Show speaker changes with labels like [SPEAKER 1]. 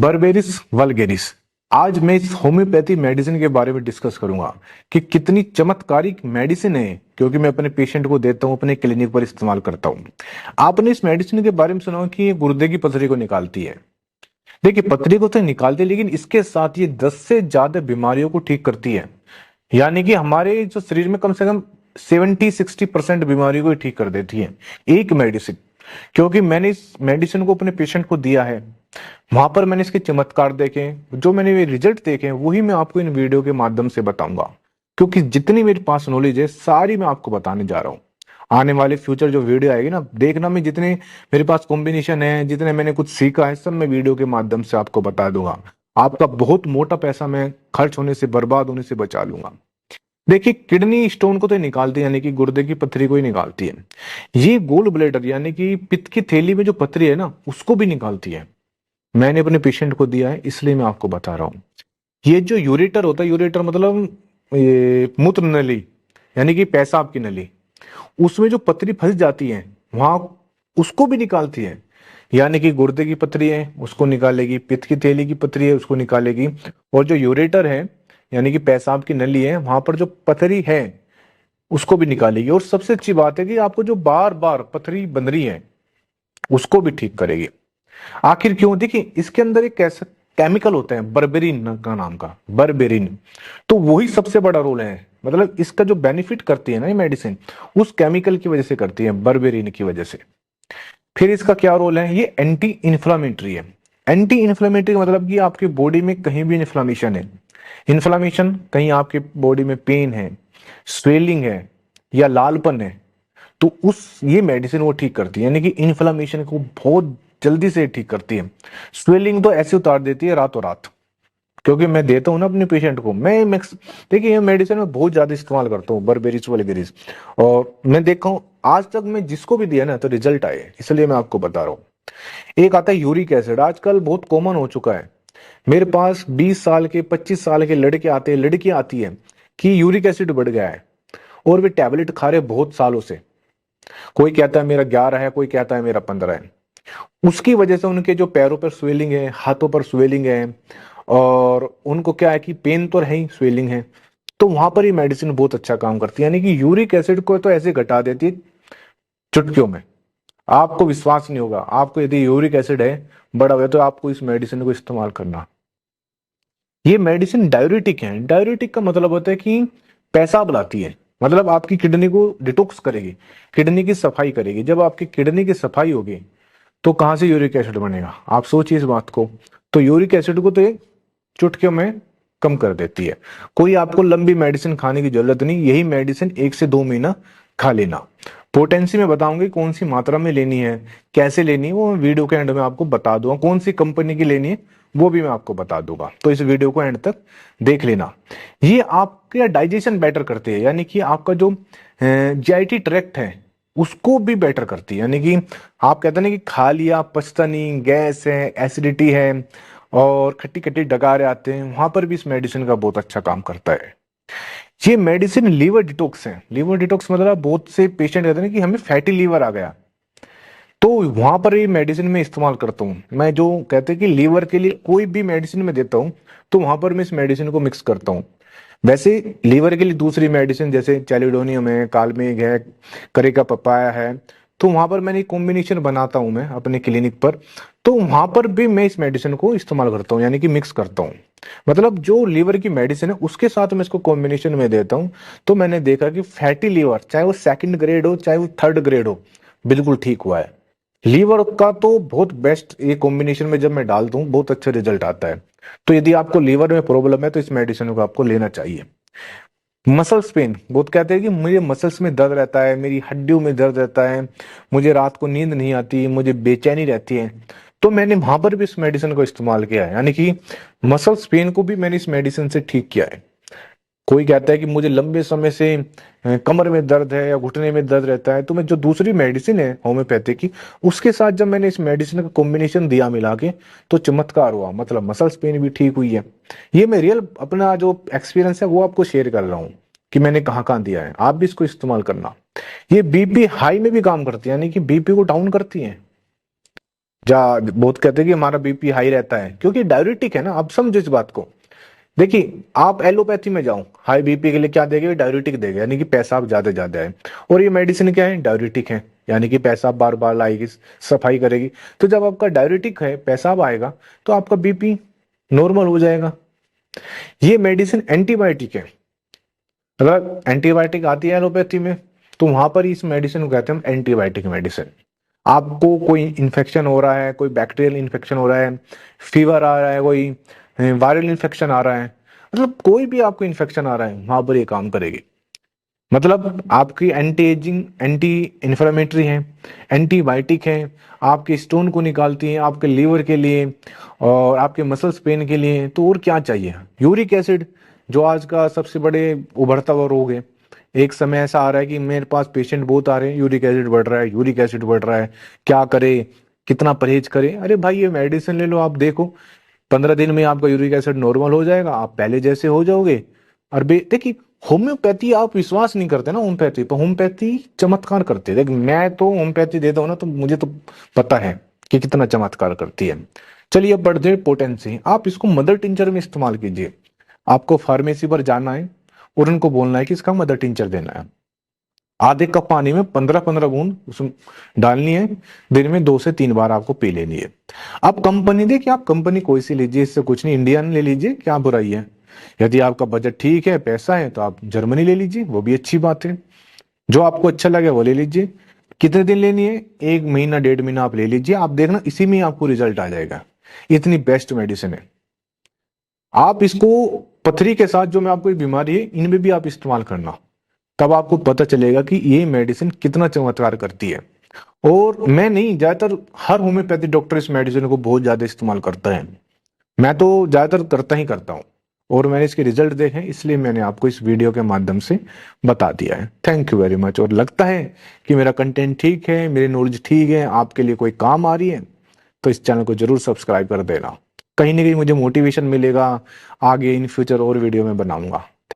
[SPEAKER 1] Berberis vulgaris. आज मैं इस होम्योपैथी मेडिसिन के बारे में डिस्कस करूंगा कि कितनी चमत्कारिक मेडिसिन है, क्योंकि मैं अपने पेशेंट को देता हूं, अपने क्लिनिक पर इस्तेमाल करता हूं। आपने इस मेडिसिन के बारे में सुना हो कि ये गुर्दे की पथरी को निकालती है। देखिए, पथरी को तो निकालती है, लेकिन इसके साथ ये 10 से ज्यादा बीमारियों को ठीक करती है। यानी कि हमारे जो शरीर में कम से कम 70-60% बीमारियों को ठीक कर देती है एक मेडिसिन। क्योंकि मैंने इस मेडिसिन को अपने पेशेंट को दिया है, वहां पर मैंने इसके चमत्कार देखे, जो मैंने रिजल्ट देखे वही मैं आपको इन वीडियो के माध्यम से बताऊंगा। क्योंकि जितनी मेरे पास नॉलेज है सारी मैं आपको बताने जा रहा हूँ। आने वाले फ्यूचर जो वीडियो आएगी ना, देखना, मैं जितने मेरे पास कॉम्बिनेशन है, जितने मैंने कुछ सीखा है, सब मैं वीडियो के माध्यम से आपको बता दूंगा। आपका बहुत मोटा पैसा मैं खर्च होने से, बर्बाद होने से बचा लूंगा। देखिए, किडनी स्टोन को तो निकालती है, यानी कि गुर्दे की पथरी को ही निकालती है। ये गोल ब्लेडर यानी कि पित्त की थैली में जो पथरी है ना, उसको भी निकालती है। मैंने अपने पेशेंट को दिया है, इसलिए मैं आपको बता रहा हूँ। ये जो यूरेटर होता है, यूरेटर मतलब ये मूत्र नली, यानी कि पेशाब की नली, उसमें जो पथरी फंस जाती है वहां, उसको भी निकालती है। यानी कि गुर्दे की पथरी है उसको निकालेगी, पित्त की थैली की पथरी है उसको निकालेगी, और जो यूरेटर है यानी कि पेशाब की नली है, वहां पर जो पथरी है उसको भी निकालेगी। और सबसे अच्छी बात है कि आपको जो बार बार पथरी बन रही है उसको भी ठीक करेगी। आखिर क्यों? देखिए, इसके अंदर एक ऐसा केमिकल होता है बर्बेरिन का नाम का, बर्बेरिन। तो वही सबसे बड़ा रोल है, मतलब इसका जो बेनिफिट करती है ना ये मेडिसिन, उस केमिकल की वजह से करती है, बर्बेरिन की वजह से। फिर इसका क्या रोल है? ये एंटी इन्फ्लामेटरी है। एंटी इन्फ्लामेटरी मतलब कि आपके बॉडी में कहीं भी इन्फ्लामेशन है, इन्फ्लामेशन कहीं आपके बॉडी में पेन है, स्वेलिंग है या लालपन है, तो उस ये मेडिसिन वो ठीक करती है। यानी कि इन्फ्लामेशन को बहुत जल्दी से ठीक करती है। स्वेलिंग तो ऐसे उतार देती है रातों रात। क्योंकि मैं देता हूँ ना अपने पेशेंट को, मैं मैक्स, देखिए, ये मेडिसिन में बहुत ज्यादा इस्तेमाल करता हूँ, बर्बेरिस वल्गेरिस। और मैं देखा हूँ आज तक मैं जिसको भी दिया ना तो रिजल्ट आए, इसलिए मैं आपको बता रहा हूँ। एक आता है यूरिक एसिड, आजकल बहुत कॉमन हो चुका है। मेरे पास 20 साल के, 25 साल के लड़के आते हैं, लड़की आती है कि यूरिक एसिड बढ़ गया है, और वे टैबलेट खा रहे बहुत सालों से। कोई कहता है मेरा 11 है, कोई कहता है मेरा 15 है। उसकी वजह से उनके जो पैरों पर स्वेलिंग है, हाथों पर स्वेलिंग है, और उनको क्या है कि पेन तो है ही, स्वेलिंग है। तो वहां पर ये मेडिसिन बहुत अच्छा काम करती है। यानी कि यूरिक एसिड को तो ऐसे घटा देती है चुटकियों में। आपको विश्वास नहीं होगा, आपको यदि यूरिक एसिड है बड़ा हुआ, तो आपको इस मेडिसिन को इस्तेमाल करना। ये मेडिसिन डायूरेटिक है। डायूरेटिक का मतलब होता है कि पेशाब लाती है, मतलब आपकी किडनी को डिटॉक्स करेगी, किडनी की सफाई करेगी। जब आपकी किडनी की सफाई होगी तो कहां से यूरिक एसिड बनेगा? आप सोचिए इस बात को। तो यूरिक एसिड को तो ये चुटकियों में कम कर देती है। कोई आपको लंबी मेडिसिन खाने की जरूरत नहीं, यही मेडिसिन 1 से 2 महीना खा लेना। पोटेंसी में बताऊंगी कौन सी मात्रा में लेनी है, कैसे लेनी है, वो मैं वीडियो के एंड में आपको बता दूंगा। कौन सी कंपनी की लेनी है वो भी मैं आपको बता दूंगा, तो इस वीडियो को एंड तक देख लेना। ये आपका डाइजेशन बेटर करती है, यानी कि आपका जो जीआईटी ट्रैक्ट है उसको भी बेटर करती है। यानी कि आप कहते हैं ना कि खा लिया पचता नहीं, गैस है, एसिडिटी है, और खट्टी खट्टी डगारे आते हैं, वहां पर भी इस मेडिसिन का बहुत अच्छा काम करता है। ये मेडिसिन लीवर डिटॉक्स है। लीवर डिटॉक्स मतलब बहुत से पेशेंट कहते हैं कि हमें फैटी लीवर आ गया, तो वहां पर ये मेडिसिन में इस्तेमाल करता हूँ मैं। जो कहते हैं कि लीवर के लिए कोई भी मेडिसिन में देता हूँ, तो वहां पर मैं इस मेडिसिन को मिक्स करता हूँ। वैसे लीवर के लिए दूसरी मेडिसिन जैसे चैलिडोनियम है, कालमेघ है, करेका पपाया है, तो वहां पर मैंने कॉम्बिनेशन बनाता हूं मैं अपने क्लिनिक पर। तो वहां पर भी मैं इस मेडिसिन को इस्तेमाल करता हूँ, यानी कि मिक्स करता हूँ। मतलब जो लीवर की मेडिसिन है उसके साथ मैं इसको कॉम्बिनेशन में देता हूँ। तो मैंने देखा कि फैटी लीवर, चाहे वो 2nd ग्रेड हो चाहे वो 3rd ग्रेड हो, बिल्कुल ठीक हुआ है। लीवर का तो बहुत बेस्ट, ये कॉम्बिनेशन में जब मैं डालता हूँ बहुत अच्छा रिजल्ट आता है। तो यदि आपको लीवर में प्रॉब्लम है तो इस मेडिसिन को आपको लेना चाहिए। मसल्स पेन, बहुत कहते हैं कि मुझे मसल्स में दर्द रहता है, मेरी हड्डियों में दर्द रहता है, मुझे रात को नींद नहीं आती, मुझे बेचैनी रहती है, तो मैंने वहां पर भी इस मेडिसिन को इस्तेमाल किया है। यानी कि मसल्स पेन को भी मैंने इस मेडिसिन से ठीक किया है। कोई कहता है कि मुझे लंबे समय से कमर में दर्द है या घुटने में दर्द रहता है, तो मैं जो दूसरी मेडिसिन है होम्योपैथी की, उसके साथ जब मैंने इस मेडिसिन का कॉम्बिनेशन दिया मिला के, तो चमत्कार हुआ, मतलब मसल्स पेन भी ठीक हुई है। ये मैं रियल अपना जो एक्सपीरियंस है वो आपको शेयर कर रहा हूँ कि मैंने कहाँ कहाँ दिया है। आप भी इसको इस्तेमाल करना। ये बीपी हाई में भी काम करती है, यानी कि बीपी को डाउन करती है। बहुत कहते हैं कि हमारा बीपी हाई रहता है क्योंकि डायबिटिक है ना। आप समझो इस बात को। देखिए, आप एलोपैथी में जाओ, हाई बीपी के लिए क्या देंगे? डायबिटिक देंगे, यानी कि पेशाब ज्यादा ज्यादा है। और ये मेडिसिन क्या है? डायबिटिक है, यानी कि पेशाब बार बार लाएगी, सफाई करेगी। तो जब आपका डायबिटिक है, पेशाब आएगा, तो आपका बीपी नॉर्मल हो जाएगा। ये मेडिसिन एंटीबायोटिक है। अगर एंटीबायोटिक आती है एलोपैथी में, तो वहां पर इस मेडिसिन को कहते हैं हम एंटीबायोटिक मेडिसिन। आपको कोई इन्फेक्शन हो रहा है, कोई बैक्टीरियल इन्फेक्शन हो रहा है, फीवर आ रहा है, कोई वायरल इन्फेक्शन आ रहा है, मतलब कोई भी आपको इन्फेक्शन आ रहा है, वहां पर ये काम करेगी। मतलब आपकी एंटी एजिंग, एंटी इन्फ्लेमेटरी है, एंटीबायोटिक है, आपके स्टोन को निकालती है, आपके लीवर के लिए और आपके मसल्स पेन के लिए। तो और क्या चाहिए? यूरिक एसिड, जो आज का सबसे बड़े उभरता हुआ रोग है। एक समय ऐसा आ रहा है कि मेरे पास पेशेंट बहुत आ रहे हैं, यूरिक एसिड बढ़ रहा है, यूरिक एसिड बढ़ रहा है, क्या करे, कितना परहेज करे? अरे भाई, ये मेडिसिन ले लो, आप देखो 15 दिन में आपका यूरिक एसिड नॉर्मल हो जाएगा, आप पहले जैसे हो जाओगे। और देखिए, होम्योपैथी आप विश्वास नहीं करते ना होम्योपैथी पर, होम्योपैथी चमत्कार करती है। देख, मैं तो होम्योपैथी देता हूँ ना, तो मुझे तो पता है कि कितना चमत्कार करती है। चलिए अब बढ़ते हैं पोटेंसी। आप इसको मदर टिंचर में इस्तेमाल कीजिए। आपको फार्मेसी पर जाना है और उनको बोलना है कि इसका मदर टिंचर देना है। आधे कप पानी में 15-15 बूंद उसमें डालनी है। दिन में 2 से 3 बार आपको पी लेनी है। आप कंपनी देखिए, आप कंपनी कोई सी लीजिए, इससे कुछ नहीं, इंडियन ले लीजिए, क्या बुराई है? यदि आपका बजट ठीक है, पैसा है, तो आप जर्मनी ले लीजिए, वो भी अच्छी बात है। जो आपको अच्छा लगे वो ले लीजिए। कितने दिन लेनी है? 1 महीना 1.5 महीना आप ले लीजिए, आप देखना इसी में ही आपको रिजल्ट आ जाएगा। इतनी बेस्ट मेडिसिन है। आप इसको पथरी के साथ, जो मैं आपको एक बीमारी है, इनमें भी आप इस्तेमाल करना, तब आपको पता चलेगा कि ये मेडिसिन कितना चमत्कार करती है। और मैं नहीं, ज्यादातर हर होम्योपैथी डॉक्टर इस मेडिसिन को बहुत ज्यादा इस्तेमाल करता है। मैं तो ज्यादातर करता ही करता हूँ, और मैंने इसके रिजल्ट देखे हैं, इसलिए मैंने आपको इस वीडियो के माध्यम से बता दिया है। Thank you very much. और लगता है कि मेरा कंटेंट ठीक है, मेरी नॉलेज ठीक है, आपके लिए कोई काम आ रही है, तो इस चैनल को जरूर सब्सक्राइब कर देना। कहीं ना कहीं मुझे मोटिवेशन मिलेगा, आगे इन फ्यूचर और वीडियो में बनाऊंगा।